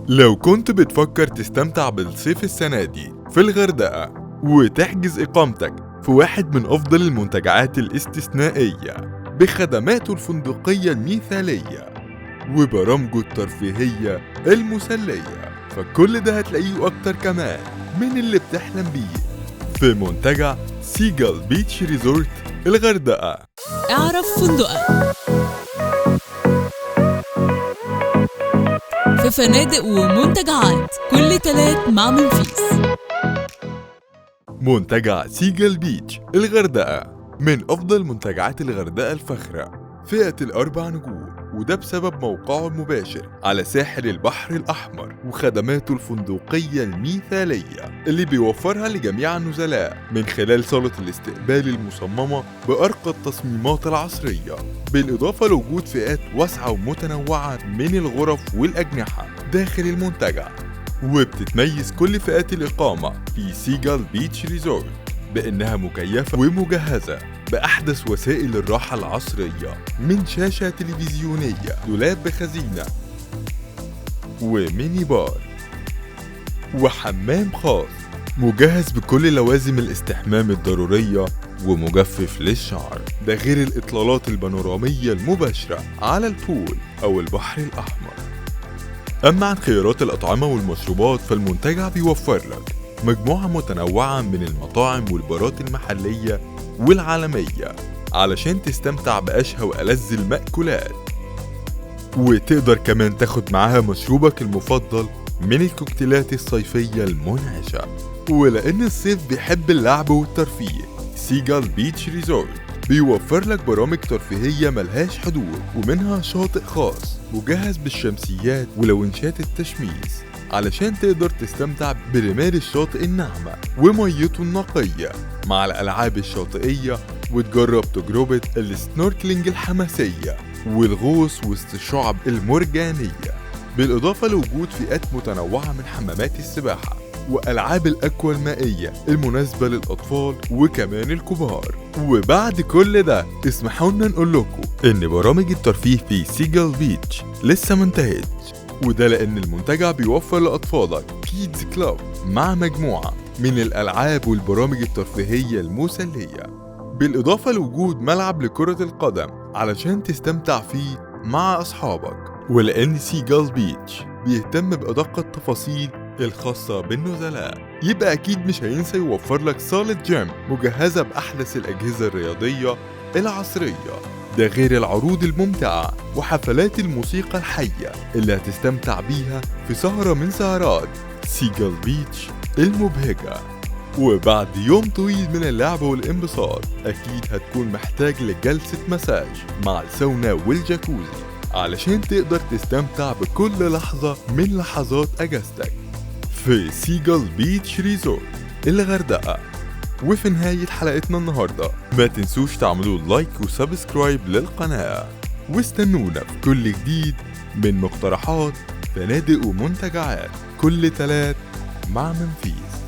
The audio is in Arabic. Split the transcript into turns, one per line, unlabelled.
لو كنت بتفكر تستمتع بالصيف السنة دي في الغردقة وتحجز إقامتك في واحد من أفضل المنتجعات الاستثنائية بخدماته الفندقية المثالية وبرامجه الترفيهية المسلية، فكل ده هتلاقيه وأكتر كمان من اللي بتحلم بيه في منتجع سيجال بيتش ريزورت الغردقة.
اعرف فندقك في فنادق ومنتجعات كل تلات مع منفيس.
منتجع سيجال بيتش الغردقة من أفضل منتجعات الغردقة الفخرة، فئة الأربع نجوم، وده بسبب موقعه المباشر على ساحل البحر الأحمر وخدماته الفندقية المثالية اللي بيوفرها لجميع النزلاء من خلال صالة الاستقبال المصممة بأرقى التصميمات العصرية، بالإضافة لوجود فئات واسعة ومتنوعة من الغرف والأجنحة داخل المنتجع. وبتتميز كل فئات الإقامة في سيجال بيتش ريزورت بأنها مكيفة ومجهزة بأحدث وسائل الراحة العصرية، من شاشة تلفزيونية، دولاب بخزينة، وميني بار، وحمام خاص مجهز بكل لوازم الاستحمام الضرورية ومجفف للشعر، ده غير الإطلالات البانورامية المباشرة على البول أو البحر الأحمر. أما عن خيارات الأطعمة والمشروبات فالمنتجع بيوفر لك مجموعة متنوعة من المطاعم والبارات المحلية والعالمية علشان تستمتع بأشهى وألذ المأكولات، وتقدر كمان تاخد معاها مشروبك المفضل من الكوكتيلات الصيفية المنعشة. ولأن الصيف بيحب اللعب والترفيه، سيجال بيتش ريزورت بيوفر لك برامج ترفيهية ملهاش حدود، ومنها شاطئ خاص مجهز بالشمسيات ولونشات التشميس علشان تقدر تستمتع برمال الشاطئ الناعمة وميته النقية مع الألعاب الشاطئية، وتجرب تجربة السنوركلينج الحماسية والغوص وسط الشعب المرجانية، بالإضافة لوجود فئات متنوعة من حمامات السباحة وألعاب الأكوا المائية المناسبة للأطفال وكمان الكبار. وبعد كل ده اسمحوا لنا نقول لكم إن برامج الترفيه في سيجال بيتش لسه منتهتش، وده لأن المنتجع بيوفر لأطفالك كيدز كلاب مع مجموعة من الألعاب والبرامج الترفيهية المسلية، بالإضافة لوجود ملعب لكرة القدم علشان تستمتع فيه مع أصحابك. ولأن سيجال بيتش بيهتم بأدق التفاصيل الخاصة بالنزلاء، يبقى أكيد مش هينسى يوفر لك صالة جيم مجهزة بأحدث الأجهزة الرياضية العصرية، ده غير العروض الممتعة وحفلات الموسيقى الحية اللي هتستمتع بيها في سهرة من سهرات سيجال بيتش المبهجة. وبعد يوم طويل من اللعب والانبساط أكيد هتكون محتاج لجلسة مساج مع الساونا والجاكوزي علشان تقدر تستمتع بكل لحظة من لحظات أجازتك في سيجال بيتش ريزورت الغردقة. وفي نهاية حلقتنا النهاردة ما تنسوش تعملوا لايك وسبسكرايب للقناة، واستنونا في كل جديد من مقترحات فنادق ومنتجعات كل تلات مع منفيس.